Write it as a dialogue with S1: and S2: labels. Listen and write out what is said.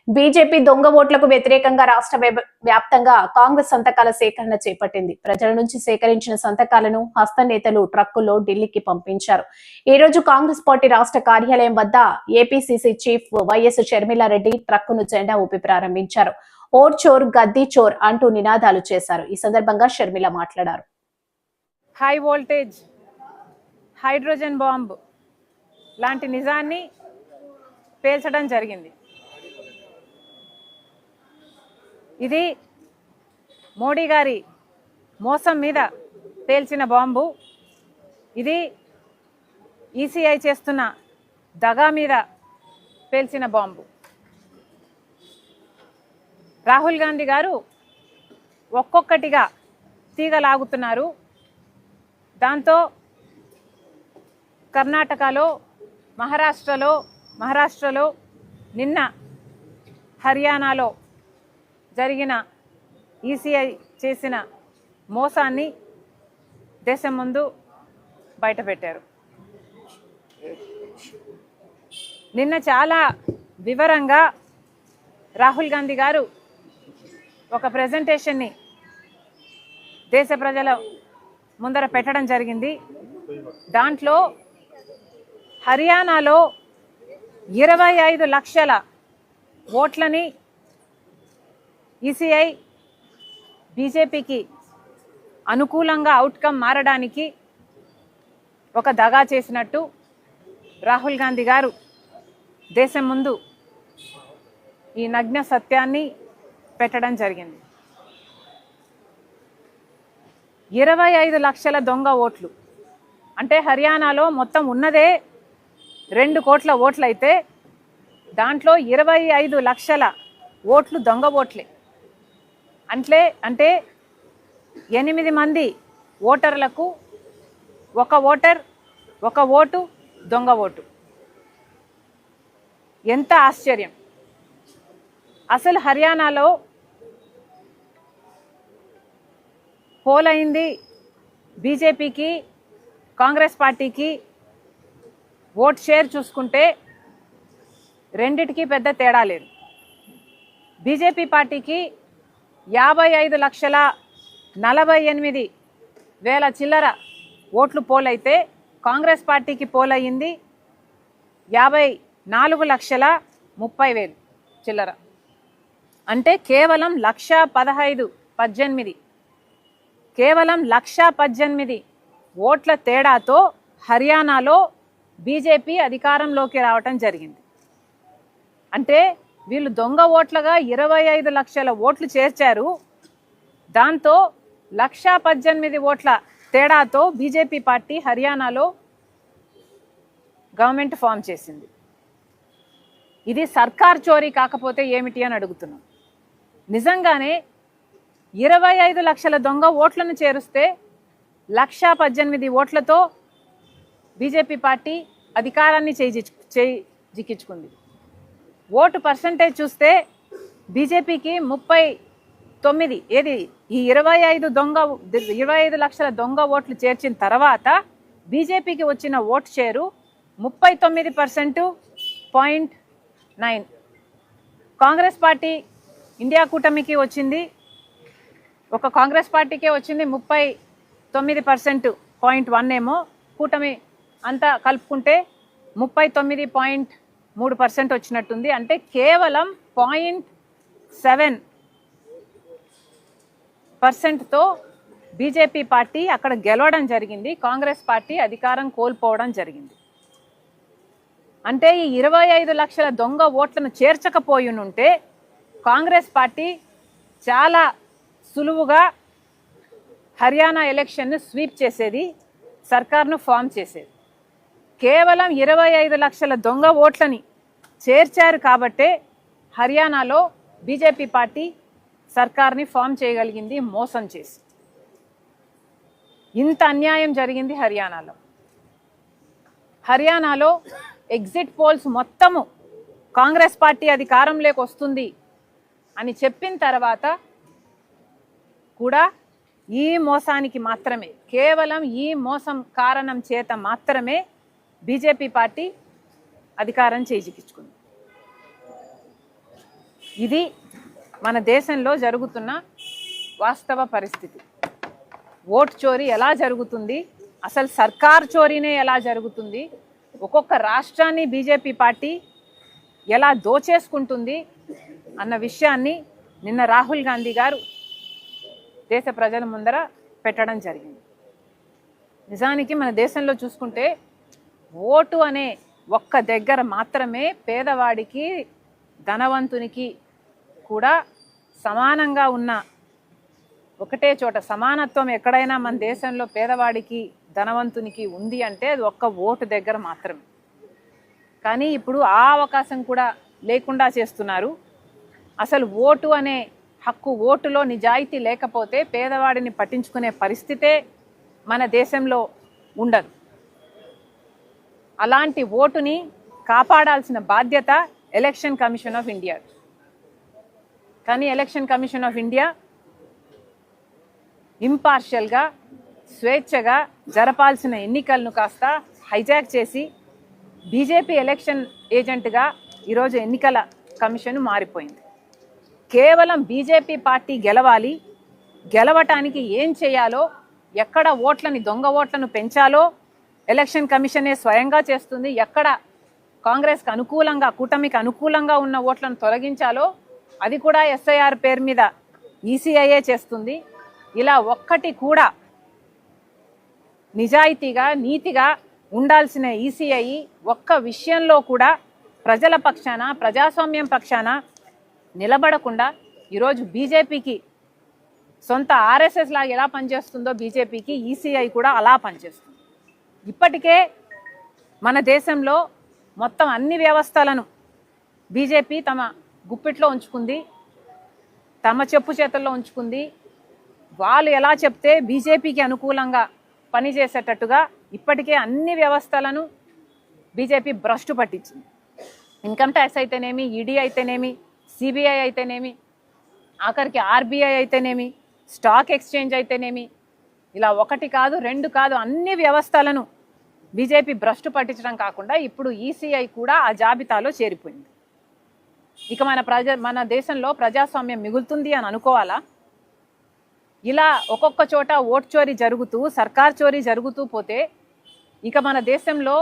S1: BJP దొంగ ఓట్లకు వ్యతిరేకంగా రాష్ట్ర వ్యాప్తంగా కాంగ్రెస్ సంతకాల సేకరణ చేపట్టింది. ప్రజల నుంచి సేకరించిన సంతకాలను హస్త నేతలు ట్రక్కుల్లో ఢిల్లీకి పంపించారు. ఈ రోజు కాంగ్రెస్ పార్టీ రాష్ట్ర కార్యాలయం వద్ద ఏపీసీసీ చీఫ్ వైఎస్ షర్మిలారెడ్డి ట్రక్కును జెండా ఊపి ప్రారంభించారు. ఓట్ చోర్ గద్దీ చోర్ అంటూ నినాదాలు చేశారు. ఈ సందర్భంగా షర్మిల మాట్లాడారు.
S2: హై వోల్టేజ్ హైడ్రోజన్ బాంబ్ లాంటి నిజాన్ని పేల్చడం జరిగింది. ఇది మోడీ గారి మోసం మీద పేల్చిన బాంబు. ఇది ఈసీఐ చేస్తున్న దగా మీద పేల్చిన బాంబు. రాహుల్ గాంధీ గారు ఒక్కొక్కటిగా తీగలాగుతున్నారు. దాంతో కర్ణాటకలో, మహారాష్ట్రలో నిన్న హర్యానాలో జరిగిన ఈసీఐ చేసిన మోసాన్ని దేశం ముందు బయటపెట్టారు. నిన్న చాలా వివరంగా రాహుల్ గాంధీ గారు ఒక ప్రెజెంటేషన్ని దేశ ప్రజల ముందర పెట్టడం జరిగింది. దాంట్లో హర్యానాలో 25 లక్షల ఓట్లని ఈసీఐ బీజేపీకి అనుకూలంగా అవుట్కమ్ మారడానికి ఒక దగా చేసినట్టు రాహుల్ గాంధీ గారు దేశం ముందు ఈ నగ్న సత్యాన్ని పెట్టడం జరిగింది. 25 లక్షల దొంగ ఓట్లు అంటే హర్యానాలో మొత్తం ఉన్నదే 2 కోట్ల ఓట్లయితే దాంట్లో 25 లక్షల ఓట్లు దొంగ ఓట్లే. అంటే 8 మంది ఓటర్లకు ఒక ఓటు దొంగ ఓటు. ఎంత ఆశ్చర్యం! అసలు హర్యానాలో పోల్ అయింది బీజేపీకి, కాంగ్రెస్ పార్టీకి ఓట్ షేర్ చూసుకుంటే రెండిటికి పెద్ద తేడా లేదు. బీజేపీ పార్టీకి 55,48,000 చిల్లర ఓట్లు పోలైతే కాంగ్రెస్ పార్టీకి పోలయ్యింది 54,30,000 చిల్లర. అంటే కేవలం 1,18,000 కేవలం 1,18,000 ఓట్ల తేడాతో హర్యానాలో బీజేపీ అధికారంలోకి రావటం జరిగింది. అంటే వీళ్ళు దొంగ ఓట్లుగా 25 లక్షల ఓట్లు చేర్చారు. దాంతో 1,18,000 ఓట్ల తేడాతో బీజేపీ పార్టీ హర్యానాలో గవర్నమెంట్ ఫామ్ చేసింది. ఇది సర్కార్ చోరీ కాకపోతే ఏమిటి అని అడుగుతున్నాం. నిజంగానే 25 లక్షల దొంగ ఓట్లను చేరుస్తే 1,18,000 ఓట్లతో బీజేపీ పార్టీ అధికారాన్ని జిక్కించుకుంది. ఓటు పర్సంటేజ్ చూస్తే బీజేపీకి 39, ఏది ఈ 25 లక్షల దొంగ ఓట్లు చేర్చిన తర్వాత బీజేపీకి వచ్చిన vote share 39.9. Congress party India కూటమికి వచ్చింది, ఒక కాంగ్రెస్ పార్టీకే వచ్చింది 39.1 ఏమో. కూటమి అంతా కలుపుకుంటే 39.3% వచ్చినట్టుంది. అంటే కేవలం 0.7%తో బీజేపీ పార్టీ అక్కడ గెలవడం జరిగింది. కాంగ్రెస్ పార్టీ అధికారం కోల్పోవడం జరిగింది. అంటే ఈ 25 లక్షల దొంగ ఓట్లను చేర్చకపోయినుంటే కాంగ్రెస్ పార్టీ చాలా సులువుగా హర్యానా ఎలక్షన్ను స్వీప్ చేసేది, సర్కార్ను ఫామ్ చేసేది. కేవలం 25 లక్షల దొంగ ఓట్లని చేర్చారు కాబట్టే హర్యానాలో బీజేపీ పార్టీ సర్కార్ని ఫామ్ చేయగలిగింది మోసం చేసి. ఇంత అన్యాయం జరిగింది హర్యానాలో ఎగ్జిట్ పోల్స్ మొత్తము కాంగ్రెస్ పార్టీ అధికారంలోకి వస్తుంది అని చెప్పిన తర్వాత కూడా ఈ మోసానికి మాత్రమే, కేవలం ఈ మోసం కారణం చేత మాత్రమే బీజేపీ పార్టీ అధికారం చేజిక్కించుకుంది. ఇది మన దేశంలో జరుగుతున్న వాస్తవ పరిస్థితి. ఓట్ చోరీ ఎలా జరుగుతుంది, అసలు సర్కార్ చోరీనే ఎలా జరుగుతుంది, ఒక్కొక్క రాష్ట్రాన్ని బీజేపీ పార్టీ ఎలా దోచేసుకుంటుంది అన్న విషయాన్ని నిన్న రాహుల్ గాంధీ గారు దేశ ప్రజల ముందర పెట్టడం జరిగింది. నిజానికి మన దేశంలో చూసుకుంటే ఓటు అనే ఒక్క దగ్గర మాత్రమే పేదవాడికి ధనవంతునికి కూడా సమానంగా ఉన్న ఒకటే చోట సమానత్వం ఎక్కడైనా మన దేశంలో పేదవాడికి ధనవంతునికి ఉంది అంటే అది ఒక్క ఓటు దగ్గర మాత్రమే. కానీ ఇప్పుడు ఆ అవకాశం కూడా లేకుండా చేస్తున్నారు. అసలు ఓటు అనే హక్కు, ఓటులో నిజాయితీ లేకపోతే పేదవాడిని పట్టించుకునే పరిస్థితే మన దేశంలో ఉండదు. అలాంటి ఓటుని కాపాడాల్సిన బాధ్యత ఎలక్షన్ కమిషన్ ఆఫ్ ఇండియా. కానీ ఎలక్షన్ కమిషన్ ఆఫ్ ఇండియా ఇంపార్షియల్గా స్వేచ్ఛగా జరపాల్సిన ఎన్నికలను కాస్త హైజాక్ చేసి బీజేపీ ఎలక్షన్ ఏజెంట్గా ఈరోజు ఎన్నికల కమిషన్ మారిపోయింది. కేవలం బీజేపీ పార్టీ గెలవాలి, గెలవటానికి ఏం చేయాలో, ఎక్కడ ఓట్లని దొంగ ఓట్లను పెంచాలో ఎలక్షన్ కమిషనే స్వయంగా చేస్తుంది. ఎక్కడ కాంగ్రెస్కి అనుకూలంగా, కూటమికి అనుకూలంగా ఉన్న ఓట్లను తొలగించాలో అది కూడా ఎస్ఐఆర్ పేరు మీద ఈసీఐఏ చేస్తుంది. ఇలా ఒక్కటి కూడా నిజాయితీగా నీతిగా ఉండాల్సిన ఈసీఐ ఒక్క విషయంలో కూడా ప్రజల పక్షాన, ప్రజాస్వామ్యం పక్షాన నిలబడకుండా ఈరోజు బీజేపీకి సొంత ఆర్ఎస్ఎస్ లాగా ఎలా పనిచేస్తుందో బీజేపీకి ఈసీఐ కూడా అలా పనిచేస్తుంది. ఇప్పటికే మన దేశంలో మొత్తం అన్ని వ్యవస్థలను బీజేపీ తమ గుప్పిట్లో ఉంచుకుంది, తమ చెప్పు చేతుల్లో ఉంచుకుంది. వాళ్ళు ఎలా చెప్తే బీజేపీకి అనుకూలంగా పనిచేసేటట్టుగా ఇప్పటికే అన్ని వ్యవస్థలను బీజేపీ భ్రష్టు పట్టించింది. ఇన్కమ్ ట్యాక్స్ అయితేనేమి, ఈడీ అయితేనేమి, సిబిఐ అయితేనేమి, ఆఖరికి ఆర్బీఐ అయితేనేమి, స్టాక్ ఎక్స్చేంజ్ అయితేనేమి, ఇలా ఒకటి కాదు రెండు కాదు అన్ని వ్యవస్థలను బీజేపీ భ్రష్టు పట్టించడం కాకుండా ఇప్పుడు ఈసీఐ కూడా ఆ జాబితాలో చేరిపోయింది. ఇక మన దేశంలో ప్రజాస్వామ్యం మిగులుతుంది అని అనుకోవాలా? ఇలా ఒక్కొక్క చోట ఓట్ చోరీ జరుగుతూ, సర్కార్ చోరీ జరుగుతూ పోతే ఇక మన దేశంలో